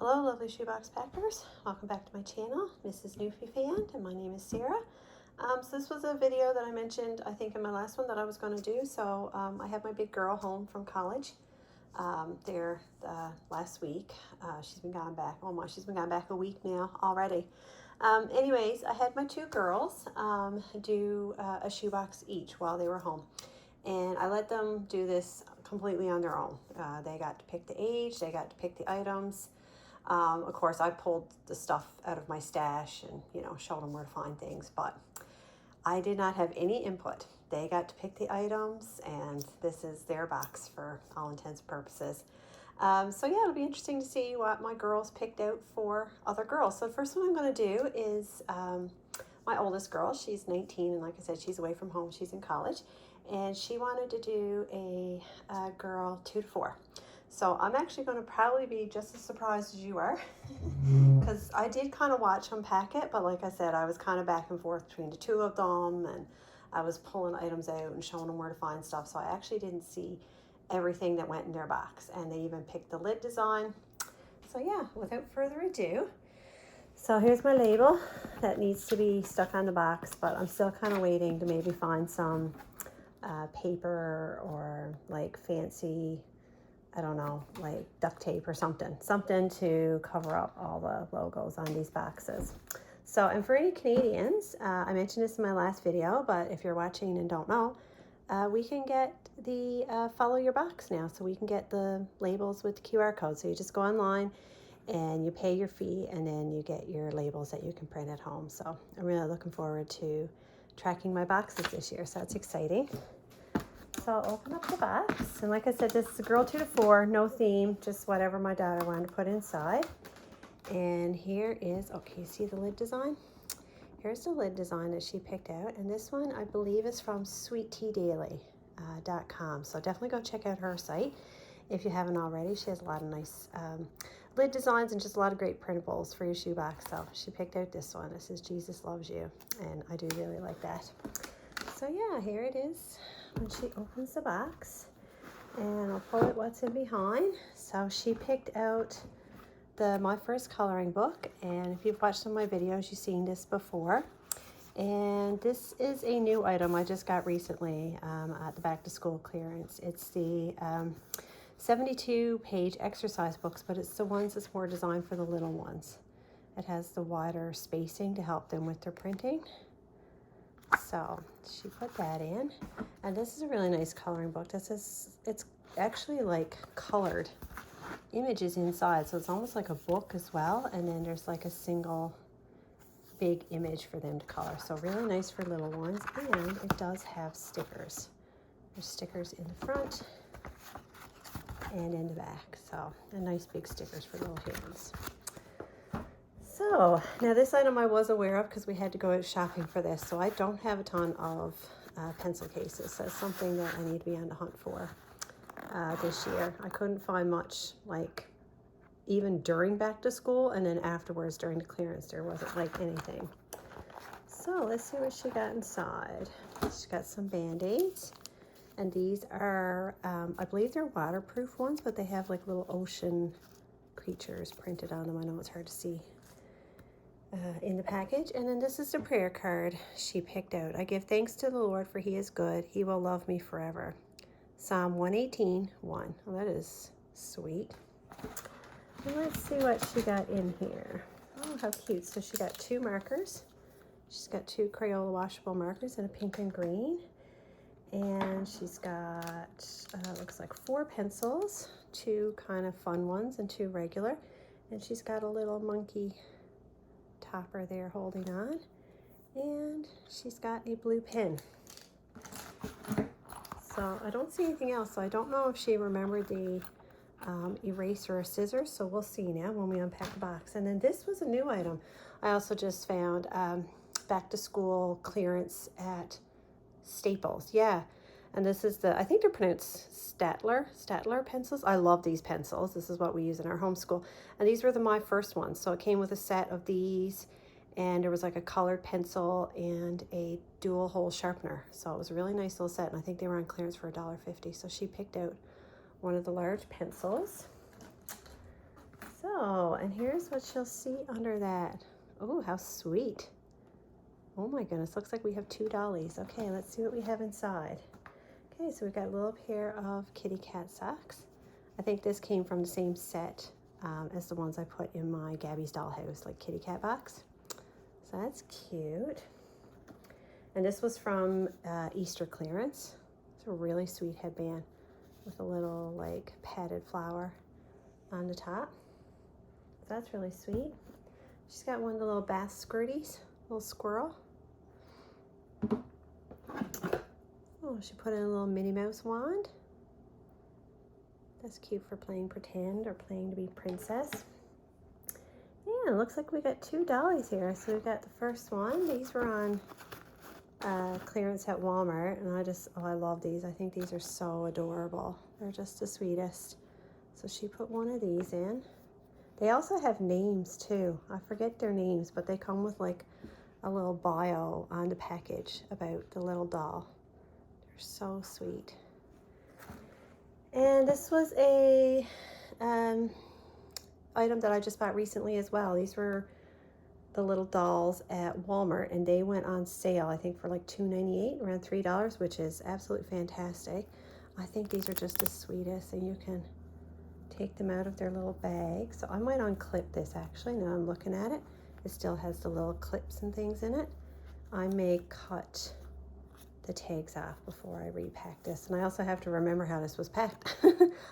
Hello lovely shoebox packers, welcome back to my channel, Mrs. Newfie Fan, and my name is Sarah. So this was a video that I mentioned I think in my last one that I was going to do. So I had my big girl home from college there last week. She's been gone back, she's been gone back a week now already. Anyways, I had my two girls do a shoebox each while they were home. And I let them do this completely on their own. They got to pick the age, they got to pick the items. Of course, I pulled the stuff out of my stash and, showed them where to find things, but I did not have any input. They got to pick the items, and this is their box for all intents and purposes. So yeah, it'll be interesting to see what my girls picked out for other girls. So the first one I'm going to do is my oldest girl. She's 19, and like I said, she's away from home. She's in college, and she wanted to do a girl 2 to 4. So I'm actually going to probably be just as surprised as you are, because I did kind of watch them pack it, but like I said, I was kind of back and forth between the two of them, and I was pulling items out and showing them where to find stuff, so I actually didn't see everything that went in their box, and they even picked the lid design. So yeah, without further ado, so here's my label that needs to be stuck on the box, but I'm still kind of waiting to maybe find some paper or like fancy, I don't know, like duct tape or something to cover up all the logos on these boxes. So, and for any Canadians, I mentioned this in my last video, but if you're watching and don't know, we can get the follow your box now. So we can get the labels with the QR code. So you just go online and you pay your fee, and then you get your labels that you can print at home. So I'm really looking forward to tracking my boxes this year. So it's exciting. So I'll open up the box, and like I said, this is a girl 2 to 4, no theme, just whatever my daughter wanted to put inside. And here is, okay, you see the lid design? Here's the lid design that she picked out, and this one I believe is from sweetteadaily.com. So definitely go check out her site if you haven't already. She has a lot of nice lid designs and just a lot of great printables for your shoebox. So she picked out this one. This is Jesus Loves You, and I do really like that. So yeah, here it is when she opens the box, and I'll pull it what's in behind. So she picked out my first coloring book, and if you've watched some of my videos, you've seen this before. And this is a new item I just got recently at the back to school clearance. It's the 72-page exercise books, but it's the ones that's more designed for the little ones. It has the wider spacing to help them with their printing. So she put that in, and this is a really nice coloring book. It's actually like colored images inside, so it's almost like a book as well, and then there's like a single big image for them to color. So really nice for little ones, and it does have stickers. There's stickers in the front and in the back, so and nice big stickers for little hands. So now this item I was aware of because we had to go out shopping for this, so I don't have a ton of pencil cases. So that's something that I need to be on the hunt for this year. I couldn't find much, like even during back to school, and then afterwards during the clearance there wasn't like anything. So let's see what she got inside. She's got some Band-Aids, and these are I believe they're waterproof ones, but they have like little ocean creatures printed on them. I know it's hard to see in the package. And then this is the prayer card she picked out. I give thanks to the Lord, for he is good. He will love me forever. Psalm 118:1. Well, that is sweet. And let's see what she got in here. Oh, how cute. So she got 2 markers. She's got 2 Crayola washable markers in a pink and green. And she's got, looks like 4 pencils, 2 kind of fun ones and 2 regular. And she's got a little monkey topper there holding on. And she's got a blue pen. So I don't see anything else. So I don't know if she remembered the eraser or scissors. So we'll see now when we unpack the box. And then this was a new item I also just found back to school clearance at Staples. Yeah. And this is I think they're pronounced Statler pencils. I love these pencils. This is what we use in our homeschool. And these were my first ones. So it came with a set of these, and there was like a colored pencil and a dual hole sharpener. So it was a really nice little set, and I think they were on clearance for $1.50. So she picked out one of the large pencils. So, and here's what you'll see under that. Oh, how sweet. Oh my goodness, looks like we have 2 dollies. Okay, let's see what we have inside. Okay, so we've got a little pair of kitty cat socks. I think this came from the same set as the ones I put in my Gabby's Dollhouse, like kitty cat box. So that's cute. And this was from Easter clearance. It's a really sweet headband with a little like padded flower on the top. So that's really sweet. She's got one of the little bath skirties, little squirrel. Oh, she put in a little Minnie Mouse wand. That's cute for playing pretend or playing to be princess. Yeah, it looks like we got 2 dollies here. So we got the first one. These were on clearance at Walmart, and I love these. I think these are so adorable. They're just the sweetest. So she put one of these in. They also have names too. I forget their names, but they come with like a little bio on the package about the little doll. They're so sweet. And this was a item that I just bought recently as well. These were the little dolls at Walmart, and they went on sale, I think, for like $2.98, around $3, which is absolutely fantastic. I think these are just the sweetest, and you can take them out of their little bag. So I might unclip this actually, now I'm looking at it. It still has the little clips and things in it. I may cut the tags off before I repack this. And I also have to remember how this was packed.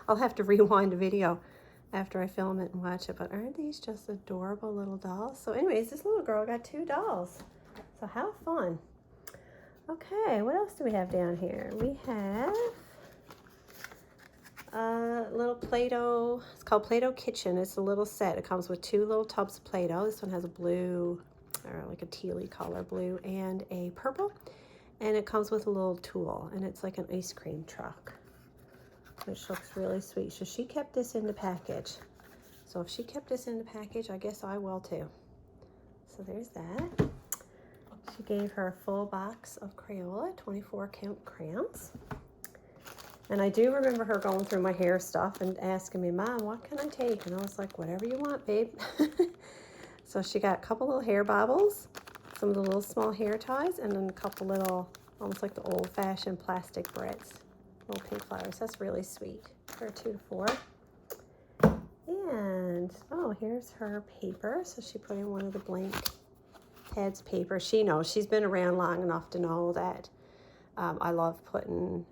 I'll have to rewind the video after I film it and watch it. But aren't these just adorable little dolls? So anyways, this little girl got 2 dolls. So how fun. Okay, what else do we have down here? We have a little Play-Doh. It's called Play-Doh Kitchen. It's a little set. It comes with 2 little tubs of Play-Doh. This one has a blue, or like a tealy color blue, and a purple. And it comes with a little tool, and it's like an ice cream truck, which looks really sweet. So she kept this in the package. So if she kept this in the package, I guess I will too. So there's that. She gave her a full box of Crayola, 24 count crayons. And I do remember her going through my hair stuff and asking me, Mom, what can I take? And I was like, whatever you want, babe. So she got a couple little hair bobbles, some of the little small hair ties, and then a couple little, almost like the old-fashioned plastic barrettes, little pink flowers. That's really sweet for 2 to 4. And, oh, here's her paper. So she put in one of the blank pads paper. She knows. She's been around long enough to know that I love putting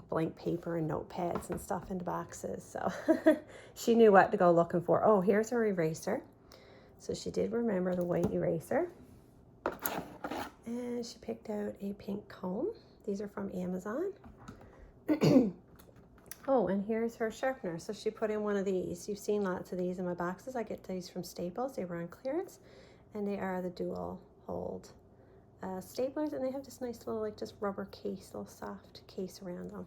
blank paper and notepads and stuff into boxes. So she knew what to go looking for. Oh, here's her eraser. So she did remember the white eraser. And she picked out a pink comb. These are from Amazon. Oh, and here's her sharpener. So she put in one of these. You've seen lots of these in my boxes. I get these from Staples. They were on clearance, and they are the dual hold staplers, and they have this nice little like just rubber case, little soft case around them.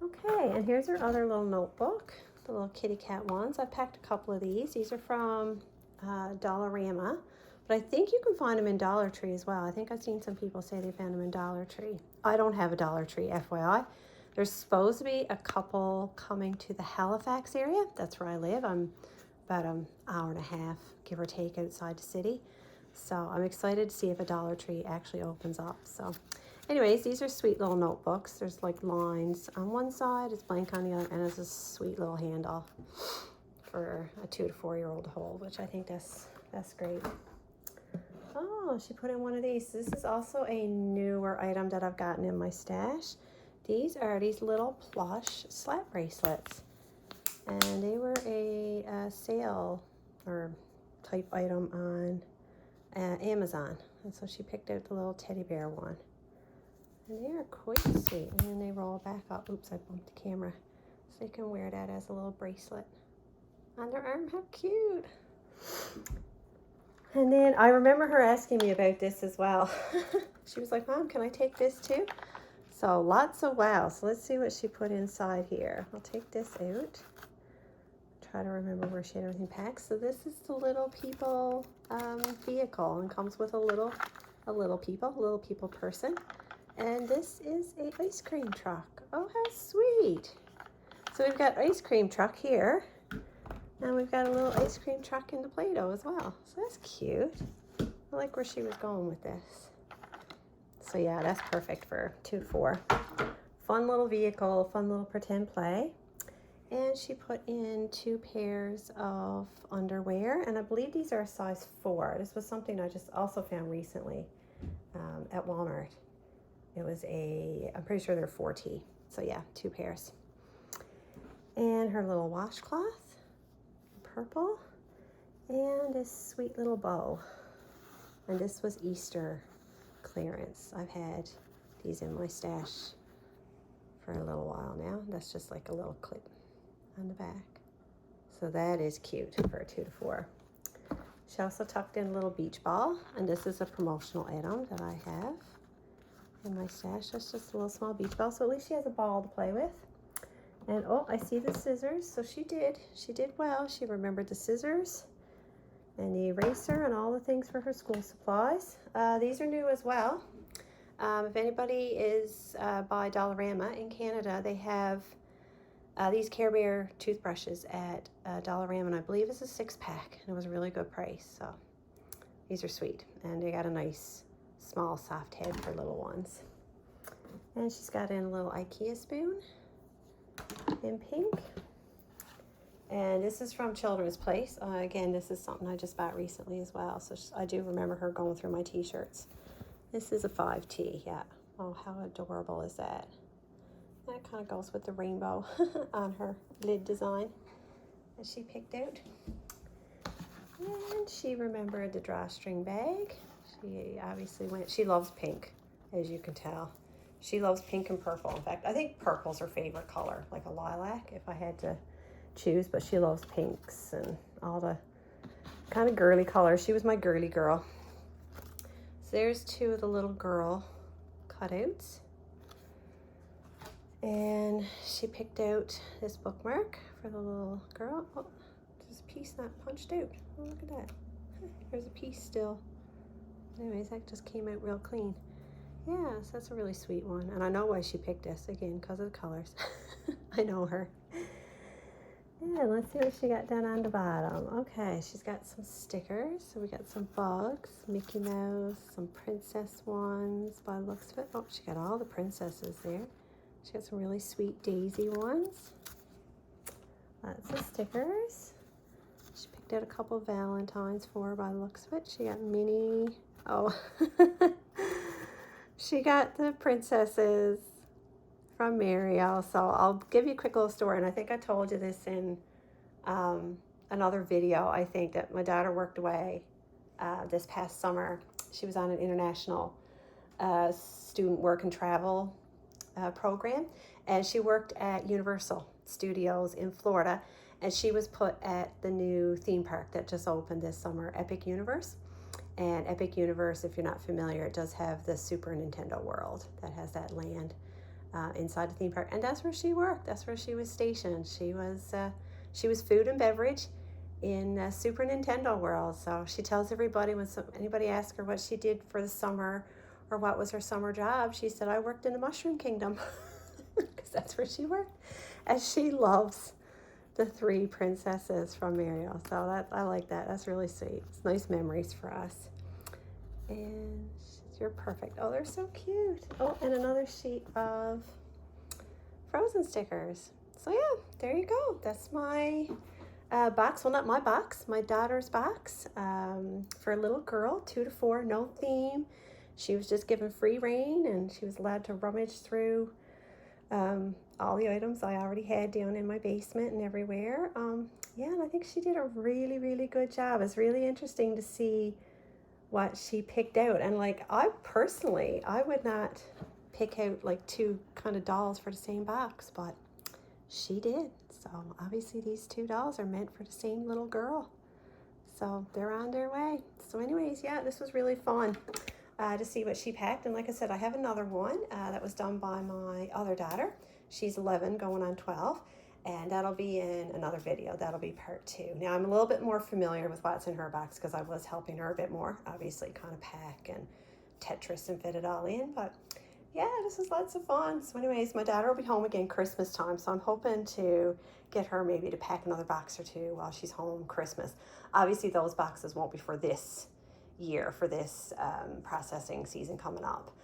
Okay, and here's her other little notebook, the little kitty cat ones. I packed a couple of these. These are from Dollarama, but I think you can find them in Dollar Tree as well. I think I've seen some people say they found them in Dollar Tree. I don't have a Dollar Tree, FYI. There's supposed to be a couple coming to the Halifax area. That's where I live. I'm about an hour and a half, give or take, outside the city. So I'm excited to see if a Dollar Tree actually opens up. So anyways, these are sweet little notebooks. There's like lines on one side, it's blank on the other, and it's a sweet little handle for a 2 to 4-year-old to hold, which I think that's great. Oh, she put in one of these. This is also a newer item that I've gotten in my stash. These are these little plush slap bracelets, and they were a sale or type item on Amazon. And so she picked out the little teddy bear one, and they are quite sweet. And then they roll back up. Oops, I bumped the camera. So you can wear that as a little bracelet on their arm. How cute. And then I remember her asking me about this as well. She was like, Mom, can I take this too? So lots of wow. So let's see what she put inside here. I'll take this out. Try to remember where she had everything packed. So this is the Little People vehicle, and comes with a little people person. And this is a ice cream truck. Oh, how sweet. So we've got ice cream truck here. And we've got a little ice cream truck in the Play-Doh as well. So that's cute. I like where she was going with this. So yeah, that's perfect for 2 to 4. Fun little vehicle, fun little pretend play. And she put in 2 pairs of underwear. And I believe these are a size 4. This was something I just also found recently at Walmart. It was I'm pretty sure they're 4T. So yeah, 2 pairs. And her little washcloth. Purple, and this sweet little bow. And this was Easter clearance. I've had these in my stash for a little while now. That's just like a little clip on the back. So that is cute for a 2 to 4. She also tucked in a little beach ball, and this is a promotional item that I have in my stash. That's just a little small beach ball, so at least she has a ball to play with. And oh, I see the scissors. So she did well. She remembered the scissors and the eraser and all the things for her school supplies. These are new as well. If anybody is by Dollarama in Canada, they have these Care Bear toothbrushes at Dollarama, and I believe it's a 6-pack, and it was a really good price. So these are sweet, and they got a nice small soft head for little ones. And she's got in a little IKEA spoon in pink, and this is from Children's Place. Again, this is something I just bought recently as well, so I do remember her going through my t-shirts. This is a 5T. Yeah. Oh, how adorable is that? That kind of goes with the rainbow on her lid design that she picked out. And she remembered the drawstring bag. She obviously she loves pink, as you can tell. She loves pink and purple. In fact, I think purple's her favorite color, like a lilac, if I had to choose. But she loves pinks and all the kind of girly colors. She was my girly girl. So there's 2 of the little girl cutouts. And she picked out this bookmark for the little girl. Oh, there's a piece not punched out. Oh, look at that. There's a piece still. Anyways, that just came out real clean. Yes, that's a really sweet one. And I know why she picked this, again, because of the colors. I know her. Yeah, let's see what she got done on the bottom. Okay, she's got some stickers. So we got some bugs, Mickey Mouse, some princess ones by the looks of it. Oh, she got all the princesses there. She got some really sweet daisy ones. Lots of stickers. She picked out a couple of Valentines for her by the looks of it. She got Minnie. Oh, she got the princesses from Mariel. So I'll give you a quick little story. And I think I told you this in another video. I think that my daughter worked away this past summer. She was on an international student work and travel program. And she worked at Universal Studios in Florida. And she was put at the new theme park that just opened this summer, Epic Universe. And Epic Universe, if you're not familiar, it does have the Super Nintendo World that has that land inside the theme park. And that's where she worked. That's where she was stationed. She was food and beverage in Super Nintendo World. So she tells everybody when anybody asks her what she did for the summer or what was her summer job, she said, I worked in the Mushroom Kingdom, because that's where she worked. And she loves the 3 princesses from Mariel. So I like that. That's really sweet. It's nice memories for us. And you're perfect. Oh, they're so cute. Oh, and another sheet of Frozen stickers. So yeah, there you go. That's my box. Well, not my box, my daughter's box for a little girl, 2 to 4, no theme. She was just given free rein, and she was allowed to rummage through all the items I already had down in my basement and everywhere. Yeah, and I think she did a really, really good job. It's really interesting to see what she picked out. And like, I would not pick out like 2 kind of dolls for the same box, but she did. So obviously these 2 dolls are meant for the same little girl. So they're on their way. So anyways, yeah, this was really fun to see what she packed. And like I said, I have another one that was done by my other daughter. She's 11 going on 12, and that'll be in another video. That'll be part 2. Now I'm a little bit more familiar with what's in her box because I was helping her a bit more, obviously kind of pack and Tetris and fit it all in. But yeah, this was lots of fun. So anyways, my daughter will be home again Christmas time, so I'm hoping to get her maybe to pack another box or two while she's home Christmas. Obviously, those boxes won't be for this year, for this processing season coming up.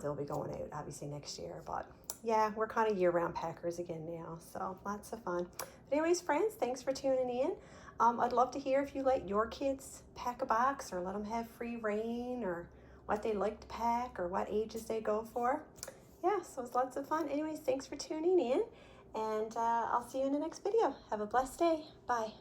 They'll be going out obviously next year, but yeah, we're kind of year-round packers again now, so lots of fun. But anyways, friends, thanks for tuning in. I'd love to hear if you let your kids pack a box or let them have free rein, or what they like to pack, or what ages they go for. Yeah, so it's lots of fun. Anyways, thanks for tuning in, and I'll see you in the next video. Have a blessed day. Bye.